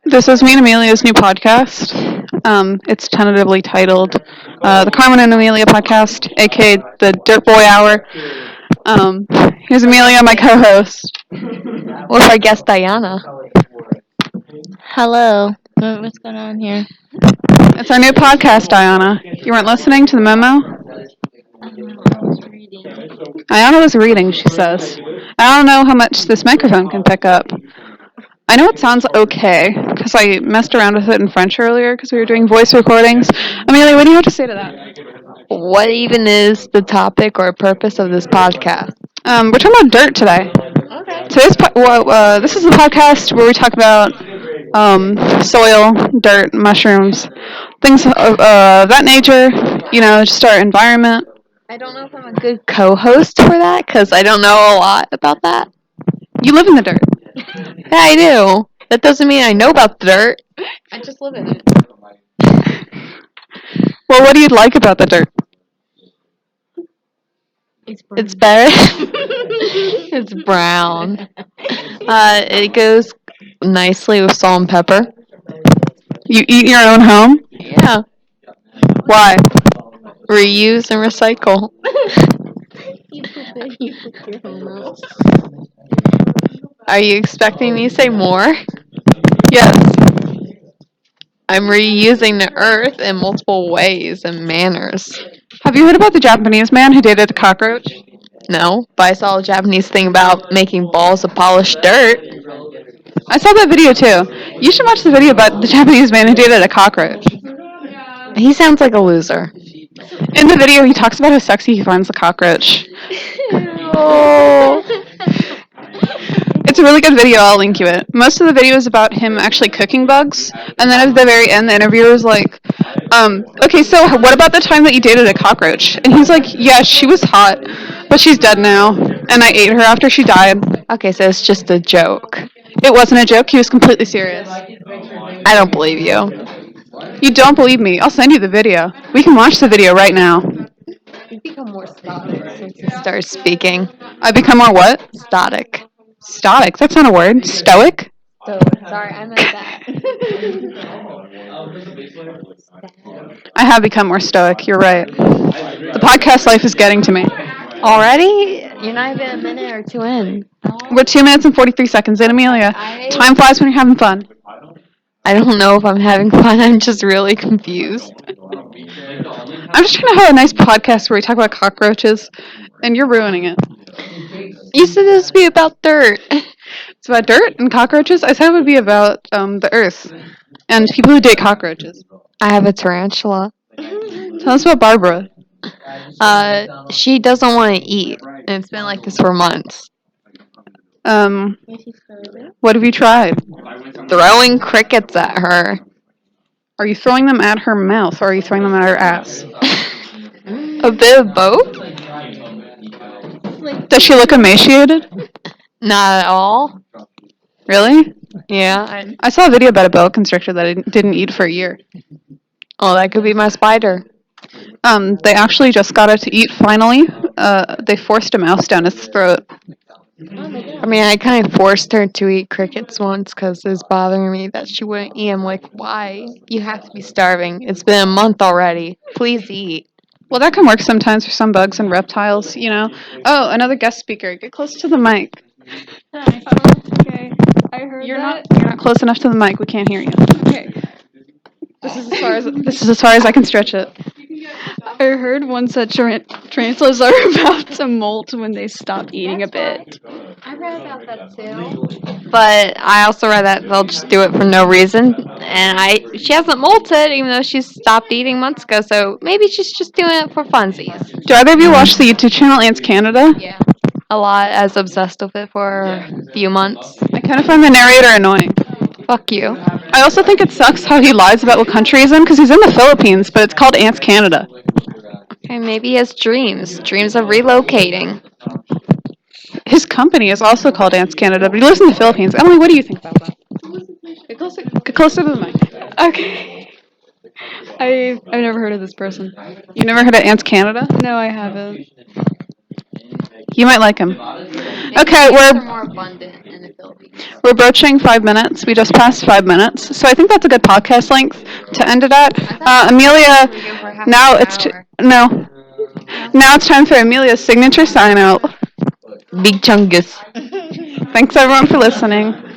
This is me and Amelia's new podcast. It's tentatively titled the Carmen and Amelia podcast, aka the Dirtboy Hour. Here's Amelia, my co-host. With our guest Diana. Hello. What's going on here? It's our new podcast, Diana. You weren't listening to the memo? I was reading. Diana was reading, she says. I don't know how much this microphone can pick up. I know it sounds okay, because I messed around with it in French earlier, because we were doing voice recordings. Amelia, what do you have to say to that? What even is the topic or purpose of this podcast? We're talking about dirt today. Okay. This is the podcast where we talk about soil, dirt, mushrooms, things of that nature, just our environment. I don't know if I'm a good co-host for that, because I don't know a lot about that. You live in the dirt. Yeah, I do. That doesn't mean I know about the dirt. I just live in it. Well, what do you like about the dirt? It's better. It's brown. It goes nicely with salt and pepper. You eat in your own home? Yeah. Why? Reuse and recycle. Are you expecting me to say more? Yes. I'm reusing the earth in multiple ways and manners. Have you heard about the Japanese man who dated a cockroach? No, but I saw a Japanese thing about making balls of polished dirt. I saw that video too. You should watch the video about the Japanese man who dated a cockroach. He sounds like a loser. In the video, he talks about how sexy he finds the cockroach. Oh. It's a really good video. I'll link you it. Most of the video is about him actually cooking bugs, and then at the very end, the interviewer is like, okay, so what about the time that you dated a cockroach? And he's like, yeah, she was hot, but she's dead now, and I ate her after she died. Okay, so it's just a joke. It wasn't a joke. He was completely serious. I don't believe you. You don't believe me? I'll send you the video. We can watch the video right now. You become more static since you start speaking. I become more what? Static. Stoic. That's not a word. Stoic? Sorry, I meant that. I have become more stoic. You're right. The podcast life is getting to me. Already? You're not even a minute or two in. We're 2 minutes and 43 seconds in, Amelia. Time flies when you're having fun. I don't know if I'm having fun. I'm just really confused. I'm just trying to have a nice podcast where we talk about cockroaches, and you're ruining it. You said this would be about dirt. It's about dirt and cockroaches? I said it would be about the earth and people who date cockroaches. I have a tarantula. Tell us about Barbara. She doesn't want to eat, and it's been like this for months. What have you tried? Throwing crickets at her. Are you throwing them at her mouth, or are you throwing them at her ass? A bit of both? Does she look emaciated? Not at all. Really? Yeah. I saw a video about a boa constrictor that I didn't eat for a year. Oh, that could be my spider. They actually just got it to eat finally. They forced a mouse down its throat. I mean, I kind of forced her to eat crickets once because it was bothering me that she wouldn't eat. I'm like, why? You have to be starving. It's been a month already. Please eat. Well, that can work sometimes for some bugs and reptiles, Oh, another guest speaker. Get close to the mic. Okay. I heard You're not close enough to the mic. We can't hear you. Okay. This is as far as I can stretch it. I heard once that tarantulas are about to molt when they stop eating a bit. I read about that too. But I also read that they'll just do it for no reason. And she hasn't molted even though she's stopped eating months ago, so maybe she's just doing it for funsies. Do either of you watch the YouTube channel Ants Canada? Yeah. A lot. I was obsessed with it for a few months. I kind of find the narrator annoying. Fuck you. I also think it sucks how he lies about what country he's in, because he's in the Philippines, but it's called Ants Canada. Okay, maybe he has dreams of relocating. His company is also called Ants Canada, but he lives in the Philippines. Emily, what do you think about that? Get closer to the mic. Okay. I've never heard of this person. You never heard of Ants Canada? No, I haven't. You might like him. Okay, Maybe they're more abundant in the Philippines. We're broaching 5 minutes. We just passed 5 minutes, so I think that's a good podcast length to end it at. Amelia, now it's no. Now it's time for Amelia's signature sign out. Big chungus. Thanks everyone for listening.